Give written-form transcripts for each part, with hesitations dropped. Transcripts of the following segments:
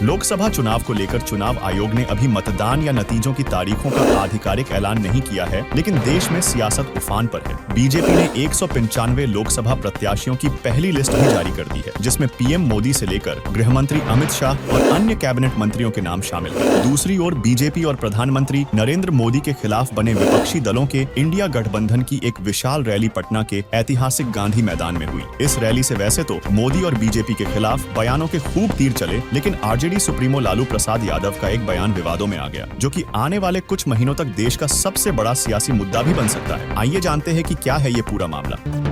लोकसभा चुनाव को लेकर चुनाव आयोग ने अभी मतदान या नतीजों की तारीखों का आधिकारिक ऐलान नहीं किया है, लेकिन देश में सियासत उफान पर है। बीजेपी ने 195 लोकसभा प्रत्याशियों की पहली लिस्ट भी जारी कर दी है, जिसमें पीएम मोदी से लेकर गृह मंत्री अमित शाह और अन्य कैबिनेट मंत्रियों के नाम शामिल हैं। दूसरी ओर बीजेपी और प्रधानमंत्री नरेंद्र मोदी के खिलाफ बने विपक्षी दलों के इंडिया गठबंधन की एक विशाल रैली पटना के ऐतिहासिक गांधी मैदान में हुई। इस रैली से वैसे तो मोदी और बीजेपी के खिलाफ बयानों के खूब तीर चले, लेकिन आरजेडी सुप्रीमो लालू प्रसाद यादव का एक बयान विवादों में आ गया, जो कि आने वाले कुछ महीनों तक देश का सबसे बड़ा सियासी मुद्दा भी बन सकता है। आइए जानते हैं कि क्या है ये पूरा मामला।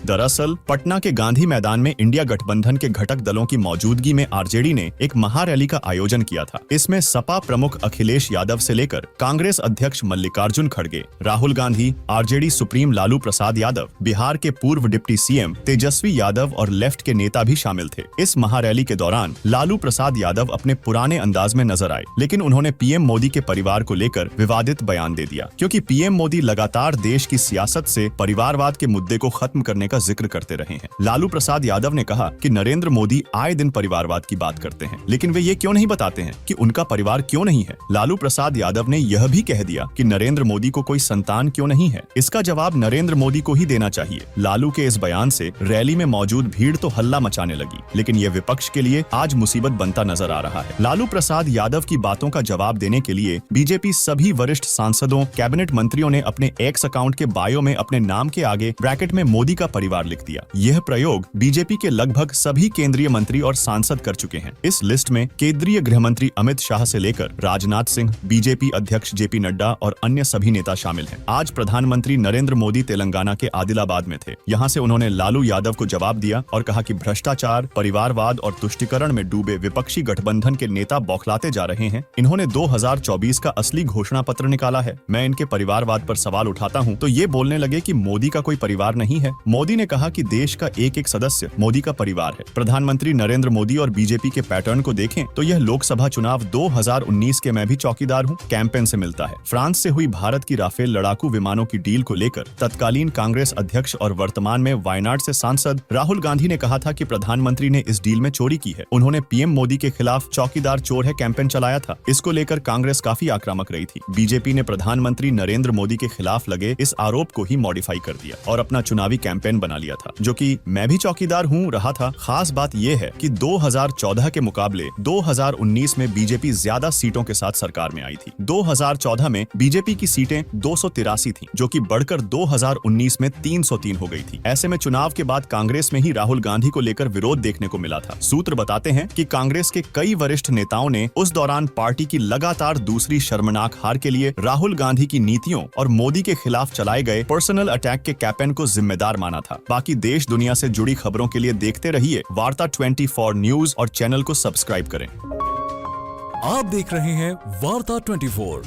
दरअसल पटना के गांधी मैदान में इंडिया गठबंधन के घटक दलों की मौजूदगी में आरजेडी ने एक महारैली का आयोजन किया था। इसमें सपा प्रमुख अखिलेश यादव से लेकर कांग्रेस अध्यक्ष मल्लिकार्जुन खड़गे, राहुल गांधी, आरजेडी सुप्रीम लालू प्रसाद यादव, बिहार के पूर्व डिप्टी सीएम तेजस्वी यादव और लेफ्ट के नेता भी शामिल थे। इस महारैली के दौरान लालू प्रसाद यादव अपने पुराने अंदाज में नजर आए, लेकिन उन्होंने पीएम मोदी के परिवार को लेकर विवादित बयान दे दिया, क्योंकि पीएम मोदी लगातार देश की सियासत से परिवारवाद के मुद्दे को खत्म करने का जिक्र करते रहे हैं। लालू प्रसाद यादव ने कहा कि नरेंद्र मोदी आए दिन परिवारवाद की बात करते हैं, लेकिन वे ये क्यों नहीं बताते हैं कि उनका परिवार क्यों नहीं है। लालू प्रसाद यादव ने यह भी कह दिया कि नरेंद्र मोदी को कोई संतान क्यों नहीं है। इसका जवाब नरेंद्र मोदी को ही देना चाहिए। लालू के इस बयान से रैली में मौजूद भीड़ तो हल्ला मचाने लगी, लेकिन यह विपक्ष के लिए आज मुसीबत बनता नजर आ रहा है। लालू प्रसाद यादव की बातों का जवाब देने के लिए बीजेपी सभी वरिष्ठ सांसदों, कैबिनेट मंत्रियों ने अपने एक्स अकाउंट के बायो में अपने नाम के आगे ब्रैकेट में मोदी का परिवार लिख दिया। यह प्रयोग बीजेपी के लगभग सभी केंद्रीय मंत्री और सांसद कर चुके हैं। इस लिस्ट में केंद्रीय गृह मंत्री अमित शाह से लेकर राजनाथ सिंह, बीजेपी अध्यक्ष जेपी नड्डा और अन्य सभी नेता शामिल हैं। आज प्रधानमंत्री नरेंद्र मोदी तेलंगाना के आदिलाबाद में थे। यहां से उन्होंने लालू यादव को जवाब दिया और कहा कि भ्रष्टाचार, परिवारवाद और तुष्टीकरण में डूबे विपक्षी गठबंधन के नेता बौखलाते जा रहे हैं। इन्होंने 2024 का असली घोषणा पत्र निकाला है। मैं इनके परिवारवाद पर सवाल उठाता हूं तो ये बोलने लगे कि मोदी का कोई परिवार नहीं है। मोदी ने कहा कि देश का एक एक सदस्य मोदी का परिवार है। प्रधानमंत्री नरेंद्र मोदी और बीजेपी के पैटर्न को देखें तो यह लोकसभा चुनाव 2019 के मैं भी चौकीदार हूं कैंपेन से मिलता है। फ्रांस से हुई भारत की राफेल लड़ाकू विमानों की डील को लेकर तत्कालीन कांग्रेस अध्यक्ष और वर्तमान में वायनाड से सांसद राहुल गांधी ने कहा था कि प्रधानमंत्री ने इस डील में चोरी की है। उन्होंने पीएम मोदी के खिलाफ चौकीदार चोर है कैंपेन चलाया था। इसको लेकर कांग्रेस काफी आक्रामक रही थी। बीजेपी ने प्रधानमंत्री नरेंद्र मोदी के खिलाफ लगे इस आरोप को ही मॉडिफाई कर दिया और अपना चुनावी कैंपेन बना लिया था, जो कि मैं भी चौकीदार हूं रहा था। खास बात यह है कि 2014 के मुकाबले 2019 में बीजेपी ज्यादा सीटों के साथ सरकार में आई थी। 2014 में बीजेपी की सीटें 283 थीं, जो कि बढ़कर 2019 में 303 हो गई थी। ऐसे में चुनाव के बाद कांग्रेस में ही राहुल गांधी को लेकर विरोध देखने को मिला था। सूत्र बताते हैं कि कांग्रेस के कई वरिष्ठ नेताओं ने उस दौरान पार्टी की लगातार दूसरी शर्मनाक हार के लिए राहुल गांधी की नीतियों और मोदी के खिलाफ चलाए गए पर्सनल अटैक के कैंपेन को जिम्मेदार माना था। बाकी देश दुनिया से जुड़ी खबरों के लिए देखते रहिए वार्ता 24 न्यूज और चैनल को सब्सक्राइब करें। आप देख रहे हैं वार्ता 24।